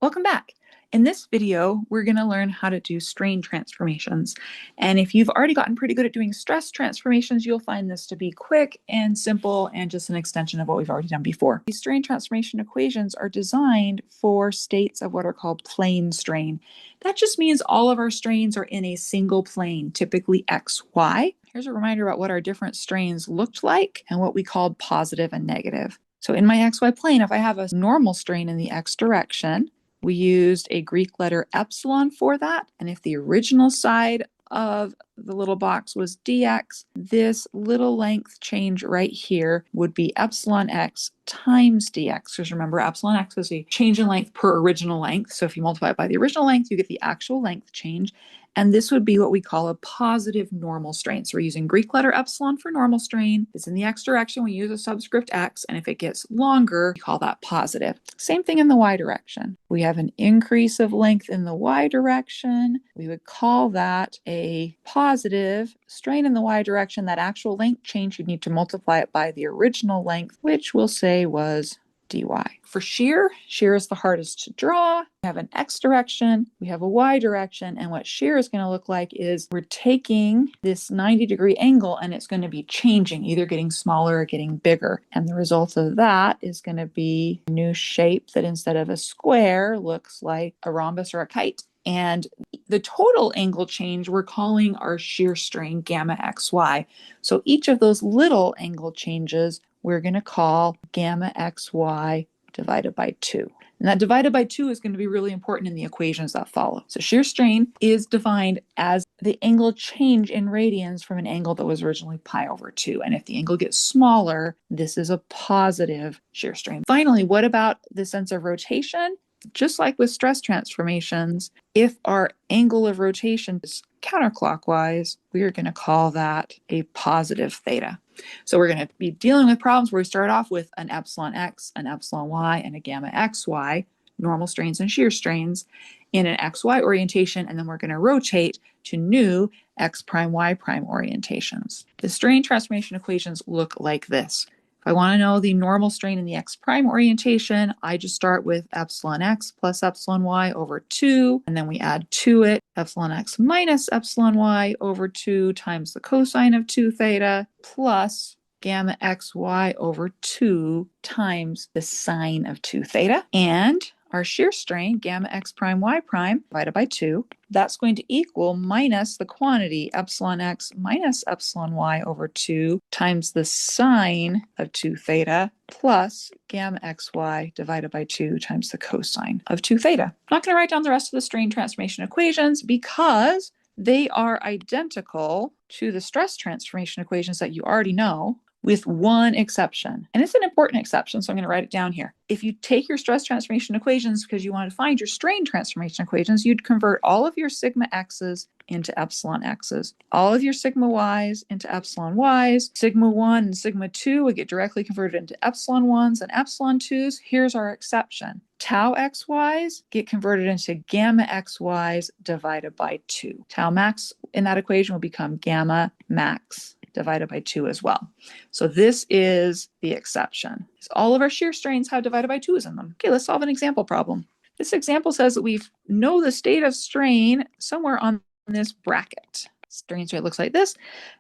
Welcome back. In this video, we're going to learn how to do strain transformations. And if you've already gotten pretty good at doing stress transformations, you'll find this to be quick and simple and just an extension of what we've already done before. These strain transformation equations are designed for states of what are called plane strain. That just means all of our strains are in a single plane, typically XY. Here's a reminder about what our different strains looked like and what we called positive and negative. So in my XY plane, if I have a normal strain in the X direction, we used a Greek letter epsilon for that. And if the original side of the little box was dx, this little length change right here would be epsilon x times dx. Because remember, epsilon x is a change in length per original length. So if you multiply it by the original length, you get the actual length change. And this would be what we call a positive normal strain. So we're using Greek letter epsilon for normal strain. It's in the x direction. We use a subscript x. And if it gets longer, we call that positive. Same thing in the y direction. We have an increase of length in the y direction. We would call that a positive strain in the y direction. That actual length change, you need to multiply it by the original length, which we'll say was dy. For shear is the hardest to draw. We have an x direction, we have a y direction, and what shear is going to look like is we're taking this 90-degree angle and it's going to be changing, either getting smaller or getting bigger. And the result of that is going to be a new shape that instead of a square looks like a rhombus or a kite. And the total angle change we're calling our shear strain gamma xy. So each of those little angle changes we're going to call gamma xy divided by 2. And that divided by 2 is going to be really important in the equations that follow. So shear strain is defined as the angle change in radians from an angle that was originally pi over 2. And if the angle gets smaller, this is a positive shear strain. Finally, what about the sense of rotation? Just like with stress transformations, if our angle of rotation is counterclockwise, we are going to call that a positive theta. So we're going to be dealing with problems where we start off with an epsilon x, an epsilon y, and a gamma xy, normal strains and shear strains, in an xy orientation, and then we're going to rotate to new x prime y prime orientations. The strain transformation equations look like this. If I want to know the normal strain in the x prime orientation, I just start with epsilon x plus epsilon y over 2, and then we add to it epsilon x minus epsilon y over 2 times the cosine of 2 theta plus gamma xy over 2 times the sine of 2 theta. And our shear strain, gamma x prime y prime divided by 2, that's going to equal minus the quantity epsilon x minus epsilon y over 2 times the sine of 2 theta plus gamma xy divided by 2 times the cosine of 2 theta. I'm not going to write down the rest of the strain transformation equations because they are identical to the stress transformation equations that you already know, with one exception. And it's an important exception, so I'm going to write it down here. If you take your stress transformation equations because you want to find your strain transformation equations, you'd convert all of your sigma x's into epsilon x's, all of your sigma y's into epsilon y's, sigma 1 and sigma 2 would get directly converted into epsilon 1's and epsilon 2's. Here's our exception. Tau xy's get converted into gamma xy's divided by 2. Tau max in that equation will become gamma max divided by 2 as well. So this is the exception. All of our shear strains have divided by 2's in them. Okay, let's solve an example problem. This example says that we know the state of strain somewhere on this bracket. Strain rate looks like this.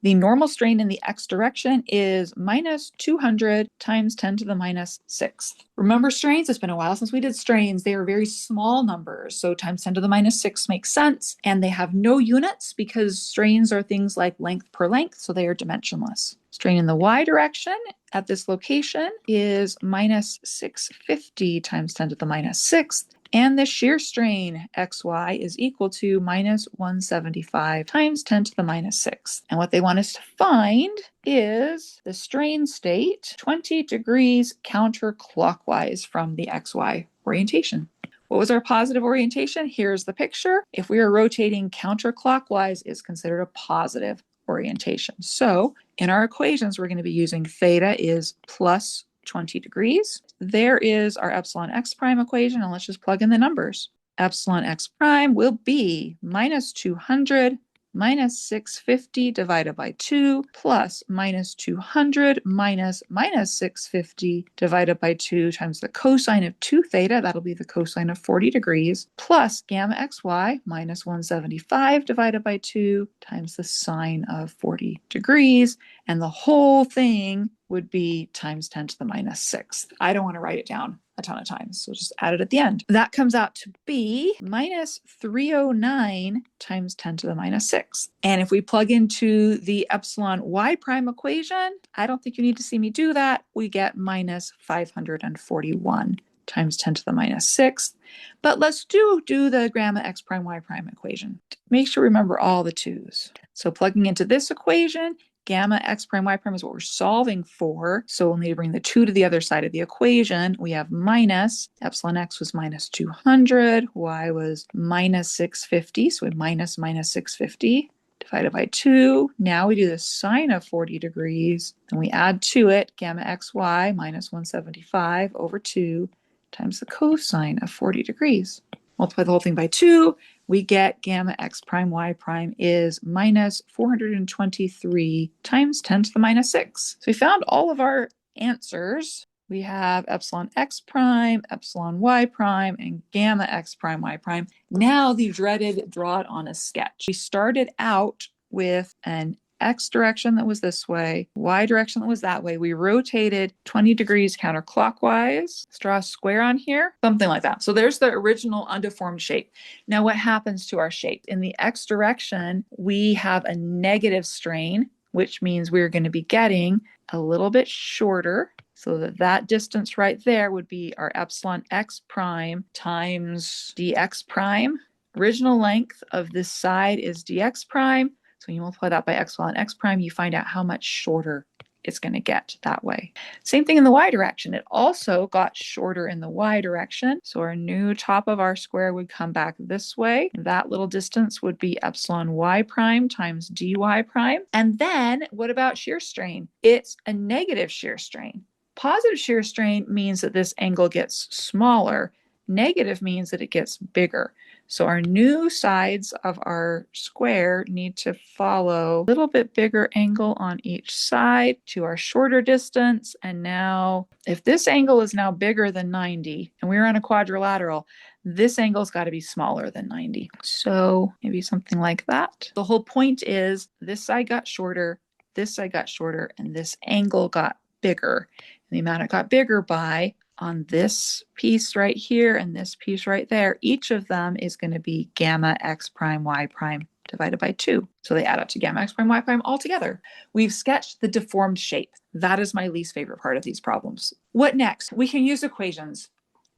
The normal strain in the x direction is minus 200 times 10 to the minus 6th. Remember strains? It's been a while since we did strains. They are very small numbers, so times 10 to the minus 6 makes sense. And they have no units because strains are things like length per length, so they are dimensionless. Strain in the y direction at this location is minus 650 times 10 to the minus 6th. And the shear strain xy is equal to minus 175 times 10 to the minus 6th. And what they want us to find is the strain state 20 degrees counterclockwise from the xy orientation. What was our positive orientation? Here's the picture. If we are rotating counterclockwise, it's considered a positive orientation. So in our equations, we're going to be using theta is plus 20 degrees. There is our epsilon x prime equation, and let's just plug in the numbers. Epsilon x prime will be minus 200 minus 650 divided by 2 plus minus 200 minus minus 650 divided by 2 times the cosine of 2 theta, that'll be the cosine of 40 degrees, plus gamma xy minus 175 divided by 2 times the sine of 40 degrees, and the whole thing would be times 10 to the minus 6th. I don't want to write it down a ton of times, so just add it at the end. That comes out to be minus 309 times 10 to the minus 6th. And if we plug into the epsilon y prime equation, I don't think you need to see me do that, we get minus 541 times 10 to the minus 6th. But let's do the gamma x prime y prime equation. Make sure we remember all the 2's. So plugging into this equation, gamma x prime y prime is what we're solving for. So we'll need to bring the 2 to the other side of the equation. We have minus, epsilon x was minus 200, y was minus 650. So we have minus 650 divided by 2. Now we do the sine of 40 degrees. Then we add to it gamma xy minus 175 over 2 times the cosine of 40 degrees. Multiply the whole thing by 2. We get gamma x prime y prime is minus 423 times 10 to the minus 6. So we found all of our answers. We have epsilon x prime, epsilon y prime, and gamma x prime y prime. Now the dreaded draw it on a sketch. We started out with an x direction that was this way, y direction that was that way. We rotated 20 degrees counterclockwise. Let's draw a square on here, something like that. So there's the original undeformed shape. Now what happens to our shape? In the x direction, we have a negative strain, which means we're going to be getting a little bit shorter. So that distance right there would be our epsilon x prime times dx prime. Original length of this side is dx prime. So when you multiply that by epsilon x prime, you find out how much shorter it's going to get that way. Same thing in the y direction. It also got shorter in the y direction. So our new top of our square would come back this way. That little distance would be epsilon y prime times dy prime. And then what about shear strain? It's a negative shear strain. Positive shear strain means that this angle gets smaller. Negative means that it gets bigger. So our new sides of our square need to follow a little bit bigger angle on each side to our shorter distance. And now, if this angle is now bigger than 90, and we're on a quadrilateral, this angle's got to be smaller than 90. So maybe something like that. The whole point is this side got shorter, this side got shorter, and this angle got bigger. And the amount it got bigger by on this piece right here and this piece right there, each of them is going to be gamma x prime y prime divided by 2. So they add up to gamma x prime y prime all together. We've sketched the deformed shape. That is my least favorite part of these problems. What next? We can use equations.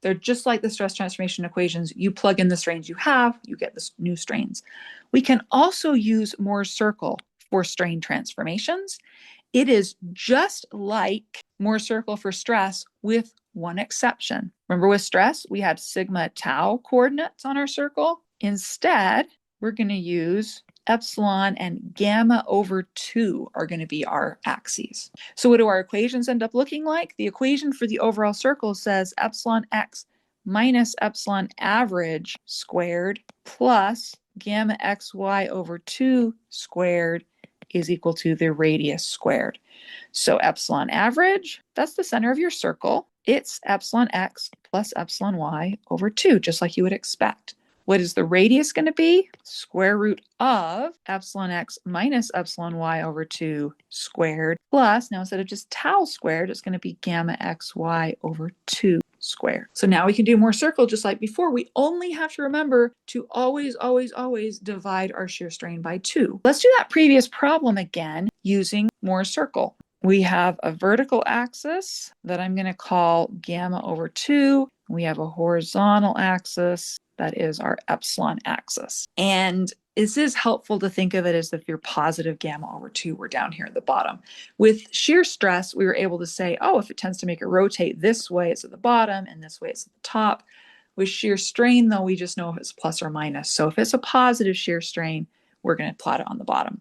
They're just like the stress transformation equations. You plug in the strains you have, you get the new strains. We can also use Mohr's circle for strain transformations. It is just like Mohr's circle for stress with one exception. Remember with stress, we had sigma tau coordinates on our circle. Instead, we're going to use epsilon and gamma over 2 are going to be our axes. So what do our equations end up looking like? The equation for the overall circle says epsilon x minus epsilon average squared plus gamma xy over 2 squared is equal to the radius squared. So epsilon average, that's the center of your circle. It's epsilon x plus epsilon y over 2, just like you would expect. What is the radius going to be? Square root of epsilon x minus epsilon y over 2 squared plus, now instead of just tau squared, it's going to be gamma xy over 2 squared. So now we can do Mohr's circle just like before. We only have to remember to always, always, always divide our shear strain by 2. Let's do that previous problem again using Mohr's circle. We have a vertical axis that I'm going to call gamma over 2. We have a horizontal axis that is our epsilon axis. And this is helpful to think of it as if your positive gamma over 2 were down here at the bottom. With shear stress, we were able to say, oh, if it tends to make it rotate this way, it's at the bottom, and this way, it's at the top. With shear strain, though, we just know if it's plus or minus. So if it's a positive shear strain, we're going to plot it on the bottom.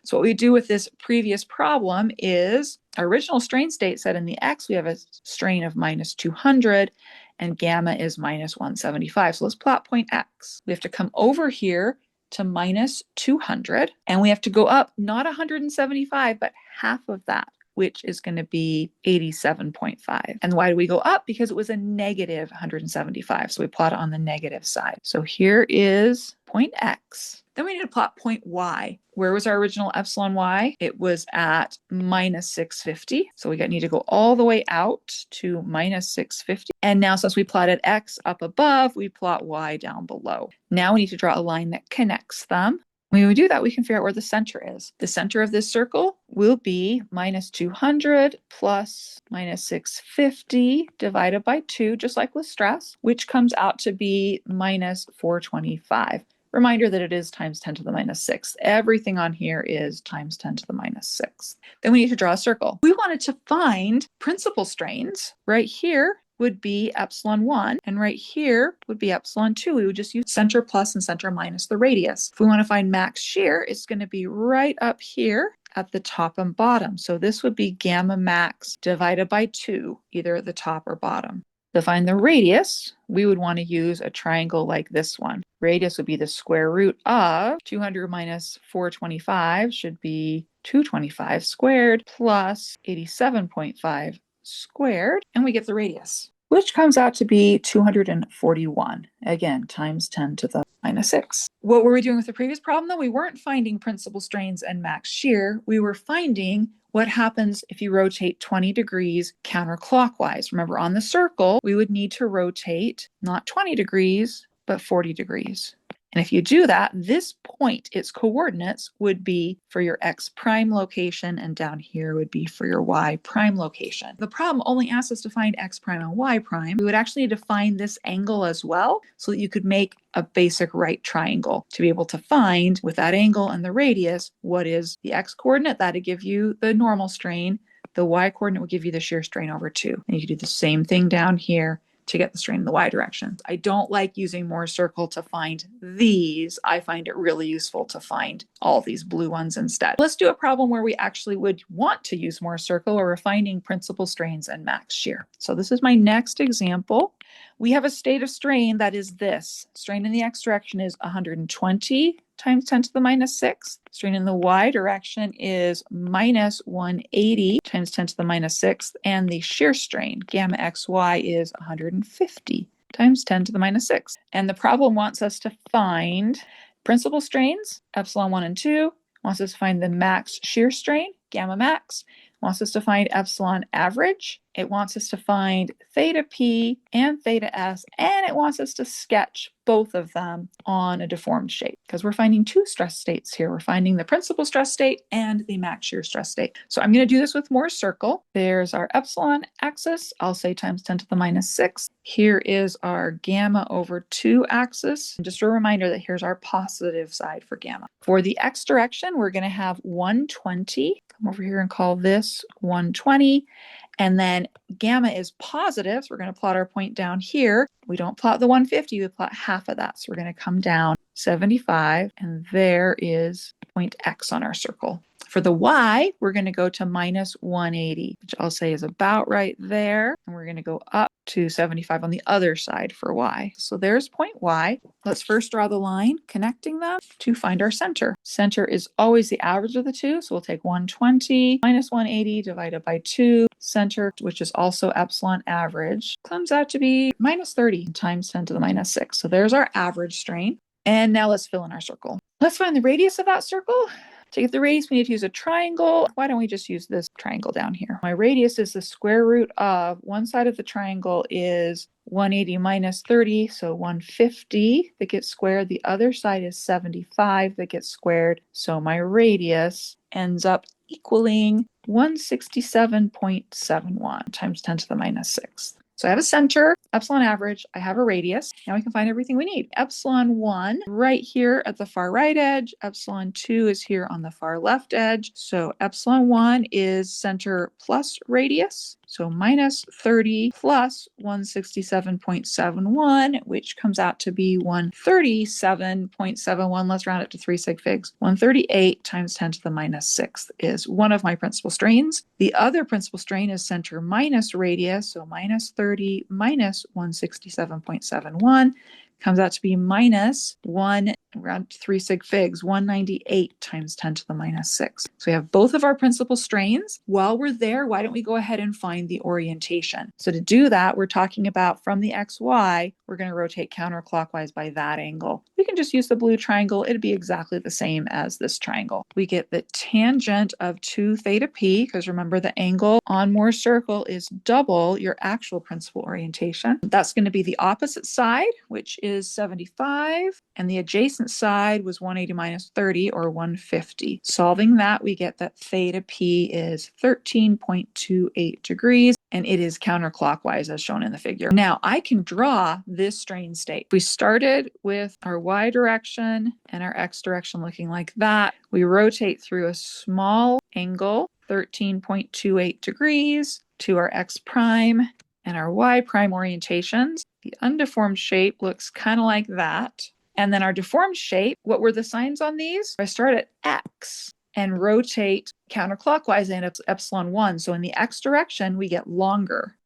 So what we do with this previous problem is our original strain state said in the x, we have a strain of minus 200 and gamma is minus 175. So let's plot point x. We have to come over here to minus 200. And we have to go up not 175, but half of that, which is going to be 87.5. And why do we go up? Because it was a negative 175. So we plot it on the negative side. So here is point X. Then we need to plot point Y. Where was our original epsilon Y? It was at minus 650. So we need to go all the way out to minus 650. And now since we plotted X up above, we plot Y down below. Now we need to draw a line that connects them. When we do that, we can figure out where the center is. The center of this circle will be minus 200 plus minus 650 divided by 2, just like with stress, which comes out to be minus 425. Reminder that it is times 10 to the minus 6. Everything on here is times 10 to the minus 6. Then we need to draw a circle. We wanted to find principal strains. Right here would be epsilon 1, and right here would be epsilon 2. We would just use center plus and center minus the radius. If we want to find max shear, it's going to be right up here at the top and bottom. So this would be gamma max divided by 2, either at the top or bottom. To find the radius, we would want to use a triangle like this one. Radius would be the square root of 200 minus 425 should be 225 squared plus 87.5 squared, and we get the radius, which comes out to be 241, again, times 10 to the minus 6. What were we doing with the previous problem, though? We weren't finding principal strains and max shear. We were finding what happens if you rotate 20 degrees counterclockwise. Remember, on the circle, we would need to rotate not 20 degrees, but 40 degrees. And if you do that, this point, its coordinates would be for your x prime location, and down here would be for your y prime location. The problem only asks us to find x prime and y prime. We would actually need to find this angle as well, so that you could make a basic right triangle to be able to find, with that angle and the radius, what is the x coordinate. That would give you the normal strain. The y coordinate would give you the shear strain over 2. And you could do the same thing down here to get the strain in the y direction. I don't like using Mohr's circle to find these. I find it really useful to find all these blue ones instead. Let's do a problem where we actually would want to use Mohr's circle, where we're finding principal strains and max shear. So this is my next example. We have a state of strain that is this. Strain in the x direction is 120 times 10 to the minus 6. Strain in the y direction is minus 180 times 10 to the minus 6. And the shear strain, gamma xy, is 150 times 10 to the minus 6. And the problem wants us to find principal strains, epsilon 1 and 2, wants us to find the max shear strain, gamma max, wants us to find epsilon average. It wants us to find theta p and theta s, and it wants us to sketch both of them on a deformed shape, because we're finding two stress states here. We're finding the principal stress state and the max shear stress state. So I'm going to do this with Mohr's circle. There's our epsilon axis. I'll say times 10 to the minus 6. Here is our gamma over 2 axis. And just a reminder that here's our positive side for gamma. For the x direction, we're going to have 120. Come over here and call this 120. And then gamma is positive, so we're going to plot our point down here. We don't plot the 150, we plot half of that. So we're going to come down 75, and there is point X on our circle. For the Y, we're going to go to minus 180, which I'll say is about right there. And we're going to go up to 75 on the other side for Y. So there's point Y. Let's first draw the line connecting them to find our center. Center is always the average of the two. So we'll take 120 minus 180 divided by 2. Center, which is also epsilon average, comes out to be minus 30 times 10 to the minus 6. So there's our average strain. And now let's fill in our circle. Let's find the radius of that circle. To get the radius, we need to use a triangle. Why don't we just use this triangle down here? My radius is the square root of one side of the triangle is 180 minus 30, so 150 that gets squared. The other side is 75 that gets squared. So my radius ends up equaling 167.71 times 10 to the minus 6. So I have a center, epsilon average, I have a radius. Now we can find everything we need. Epsilon 1 right here at the far right edge. Epsilon 2 is here on the far left edge. So epsilon 1 is center plus radius. So minus 30 plus 167.71, which comes out to be 137.71. Let's round it to 3 sig figs. 138 times 10 to the minus 6 is one of my principal strains. The other principal strain is center minus radius. So minus 30 minus 167.71 comes out to be minus 1, around 3 sig figs, 198 times 10 to the minus 6. So we have both of our principal strains. While we're there, why don't we go ahead and find the orientation? So to do that, we're talking about from the xy, we're going to rotate counterclockwise by that angle. We can just use the blue triangle. It'd be exactly the same as this triangle. We get the tangent of 2 theta p, because remember the angle on Mohr's circle is double your actual principal orientation. That's going to be the opposite side, which is 75, and the adjacent side was 180 minus 30, or 150. Solving that, we get that theta p is 13.28 degrees, and it is counterclockwise as shown in the figure. Now I can draw this strain state. We started with our y direction and our x direction looking like that. We rotate through a small angle, 13.28 degrees, to our x prime and our y prime orientations. The undeformed shape looks kind of like that. And then our deformed shape, what were the signs on these? I start at x and rotate counterclockwise and epsilon 1. So in the x direction, we get longer.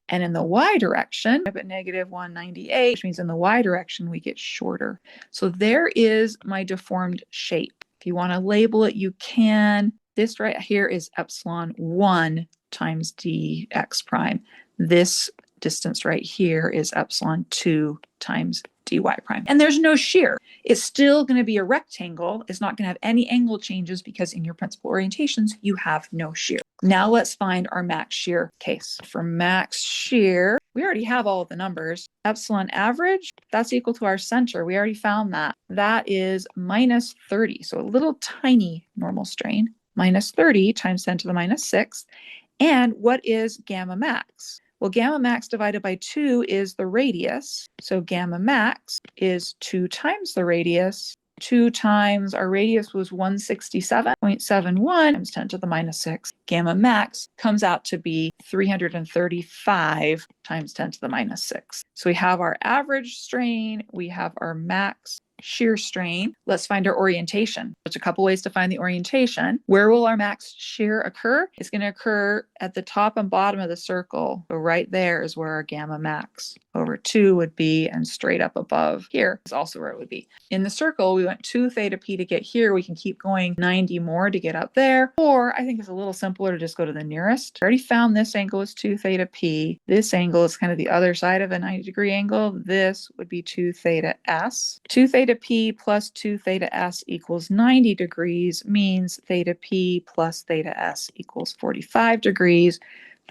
And in the y direction, I'm at negative 198, which means in the y direction, we get shorter. So there is my deformed shape. If you want to label it, you can. This right here is epsilon 1 times dx prime. This distance right here is epsilon 2 times dy prime. And there's no shear. It's still going to be a rectangle. It's not going to have any angle changes because in your principal orientations, you have no shear. Now let's find our max shear case. For max shear, we already have all of the numbers. Epsilon average, that's equal to our center. We already found that. That is minus 30. So a little tiny normal strain. Minus 30 times 10 to the minus 6. And what is gamma max? Well, gamma max divided by 2 is the radius. So gamma max is 2 times the radius. 2 times our radius was 167.71 times 10 to the minus 6. Gamma max comes out to be 335 times 10 to the minus 6. So we have our average strain, we have our max shear strain. Let's find our orientation. There's a couple ways to find the orientation. Where will our max shear occur? It's going to occur at the top and bottom of the circle. So right there is where our gamma max over 2 would be, and straight up above here is also where it would be. In the circle, we went 2 theta p to get here. We can keep going 90 more to get up there. Or I think it's a little simpler to just go to the nearest. I already found this angle is 2 theta p. This angle is kind of the other side of a 90-degree angle. This would be 2 theta s. 2 theta p plus 2 theta s equals 90 degrees, means theta p plus theta s equals 45 degrees.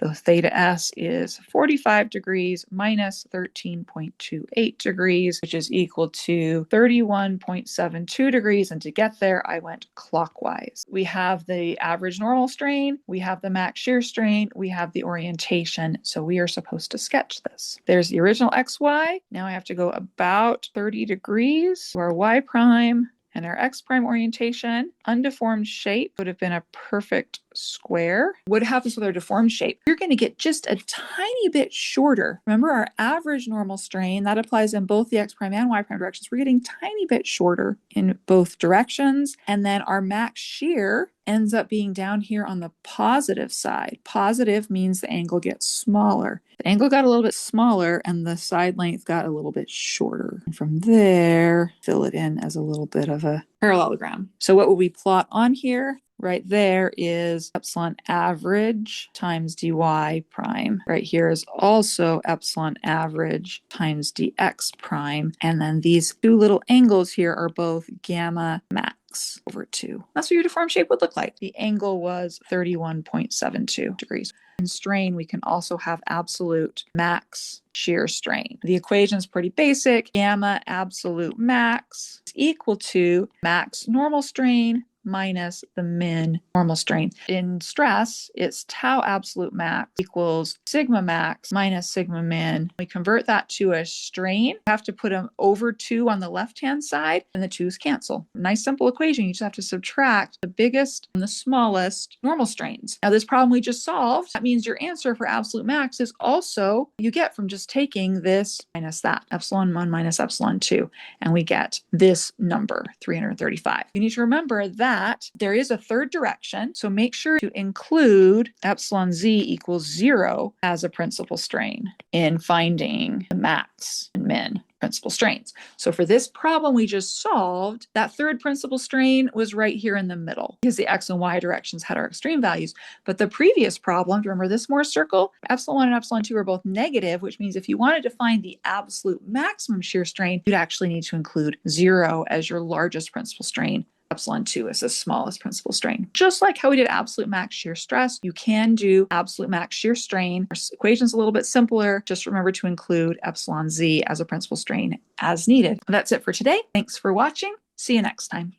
So theta s is 45 degrees minus 13.28 degrees, which is equal to 31.72 degrees. And to get there, I went clockwise. We have the average normal strain, we have the max shear strain, we have the orientation. So we are supposed to sketch this. There's the original xy. Now I have to go about 30 degrees to our y prime and our x prime orientation. Undeformed shape would have been a perfect square. What happens with our deformed shape? You're going to get just a tiny bit shorter. Remember our average normal strain, that applies in both the x prime and y prime directions. We're getting tiny bit shorter in both directions. And then our max shear ends up being down here on the positive side. Positive means the angle gets smaller. The angle got a little bit smaller and the side length got a little bit shorter. And from there, fill it in as a little bit of a parallelogram. So what will we plot on here? Right there is epsilon average times dy prime. Right here is also epsilon average times dx prime. And then these two little angles here are both gamma max over 2. That's what your deformed shape would look like. The angle was 31.72 degrees. In strain, we can also have absolute max shear strain. The equation is pretty basic. Gamma absolute max is equal to max normal strain minus the min normal strain. In stress, it's tau absolute max equals sigma max minus sigma min. We convert that to a strain. We have to put them over 2 on the left-hand side, and the 2's cancel. Nice simple equation. You just have to subtract the biggest and the smallest normal strains. Now this problem we just solved, that means your answer for absolute max is also you get from just taking this minus that, epsilon 1 minus epsilon 2, and we get this number, 335. You need to remember that there is a third direction, so make sure to include epsilon z equals 0 as a principal strain in finding the max and min. principal strains. So for this problem we just solved, that third principal strain was right here in the middle because the x and y directions had our extreme values. But the previous problem, remember this Mohr circle? Epsilon 1 and epsilon 2 are both negative, which means if you wanted to find the absolute maximum shear strain, you'd actually need to include 0 as your largest principal strain. Epsilon 2 is the smallest principal strain. Just like how we did absolute max shear stress, you can do absolute max shear strain. Our equation's a little bit simpler. Just remember to include epsilon z as a principal strain as needed. That's it for today. Thanks for watching. See you next time.